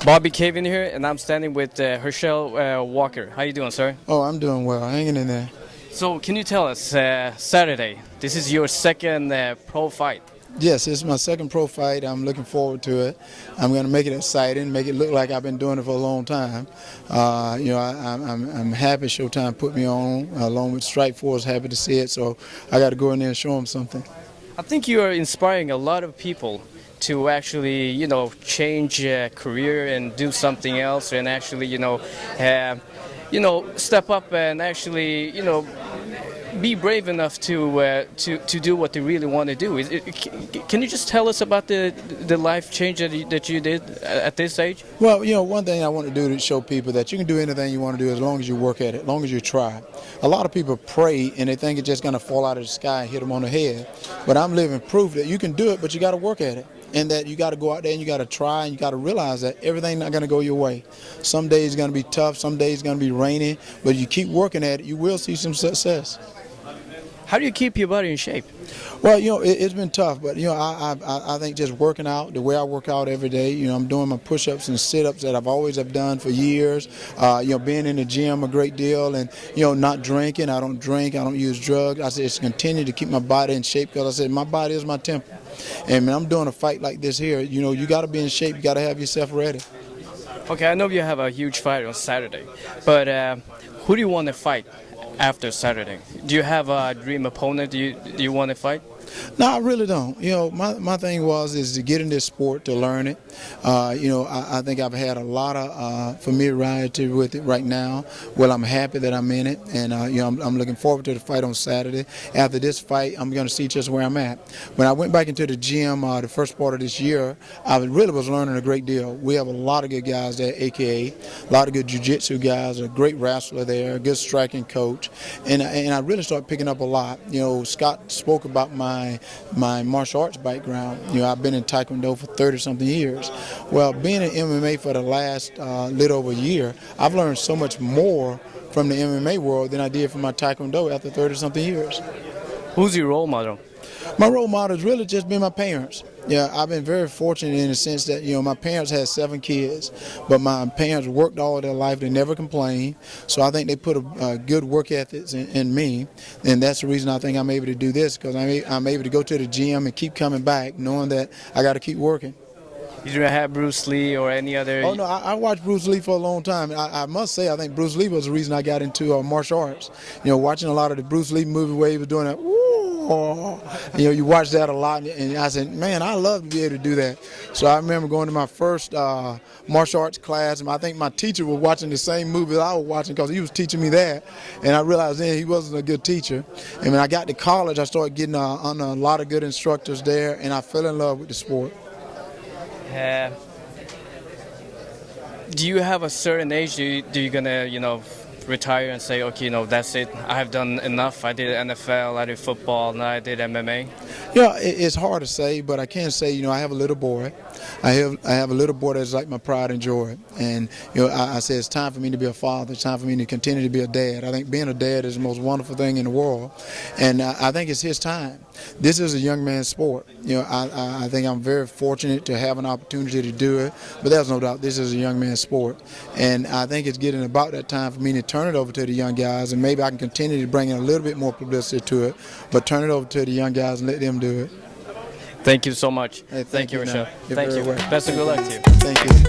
Bobby Caven here, and I'm standing with Herschel Walker. How you doing, sir? Oh, I'm doing well, hanging in there. So, can you tell us, Saturday, this is your second pro fight. Yes, it's my second pro fight. I'm looking forward to it. I'm going to make it exciting, make it look like I've been doing it for a long time. I'm happy Showtime put me on, along with StrikeForce, happy to see it. So I got to go in there and show them something. I think you are inspiring a lot of people to actually, change career and do something else, and actually, step up and actually, be brave enough to do what they really want to do. Can you just tell us about the life change that you did at this age? Well, one thing I want to do to show people that you can do anything you want to do as long as you work at it, as long as you try. A lot of people pray and they think it's just going to fall out of the sky and hit them on the head. But I'm living proof that you can do it, but you got to work at it. And that you got to go out there and you got to try, and you got to realize that everything's not going to go your way. Some days it's going to be tough, some days it's going to be rainy, but you keep working at it, you will see some success. How do you keep your body in shape? Well, it's been tough, but I think just working out the way I work out every day. I'm doing my push-ups and sit-ups that I've always have done for years. Being in the gym a great deal, and not drinking. I don't drink. I don't use drugs. I said, just continue to keep my body in shape, because I said my body is my temple. And when I'm doing a fight like this here, you got to be in shape. You got to have yourself ready. Okay, I know you have a huge fight on Saturday, but who do you want to fight after Saturday? Do you have a dream opponent? Do you want to fight? No, I really don't. My thing is to get in this sport, to learn it. I think I've had a lot of familiarity with it right now. Well, I'm happy that I'm in it, and I'm looking forward to the fight on Saturday. After this fight, I'm going to see just where I'm at. When I went back into the gym the first part of this year, I really was learning a great deal. We have a lot of good guys there, AKA, a lot of good jiu-jitsu guys, a great wrestler there, a good striking coach, and I really started picking up a lot. Scott spoke about my martial arts background. I've been in Taekwondo for 30-something years. Well, being in MMA for the last little over a year, I've learned so much more from the MMA world than I did from my Taekwondo after 30-something years. Who's your role model? My role model has really just been my parents. I've been very fortunate in the sense that, my parents had 7 kids, but my parents worked all their life. They never complained. So I think they put a good work ethic in me, and that's the reason I think I'm able to do this, because I'm able to go to the gym and keep coming back, knowing that I got to keep working. You don't have Bruce Lee or any other? Oh, no, I watched Bruce Lee for a long time. I must say, I think Bruce Lee was the reason I got into martial arts. Watching a lot of the Bruce Lee movie where he was doing that, you watch that a lot, and I said, man, I love to be able to do that. So I remember going to my first martial arts class, and I think my teacher was watching the same movie I was watching, because he was teaching me that, and I realized then he wasn't a good teacher. And when I got to college, I started getting under a lot of good instructors there, and I fell in love with the sport. Do you have a certain age? Do you gonna retire and say, okay, that's it, I have done enough? I did NFL, I did football, now I did MMA. It's hard to say, but I can say, I have a little boy. I have a little boy that's like my pride and joy. And, I say it's time for me to be a father. It's time for me to continue to be a dad. I think being a dad is the most wonderful thing in the world. And I think it's his time. This is a young man's sport. I think I'm very fortunate to have an opportunity to do it. But there's no doubt this is a young man's sport. And I think it's getting about that time for me to turn it over to the young guys. And maybe I can continue to bring in a little bit more publicity to it. But turn it over to the young guys and let them do it. Thank you so much. Hey, thank you, Herschel. You're Thank very you. welcome. Best of good luck to you. Thank you.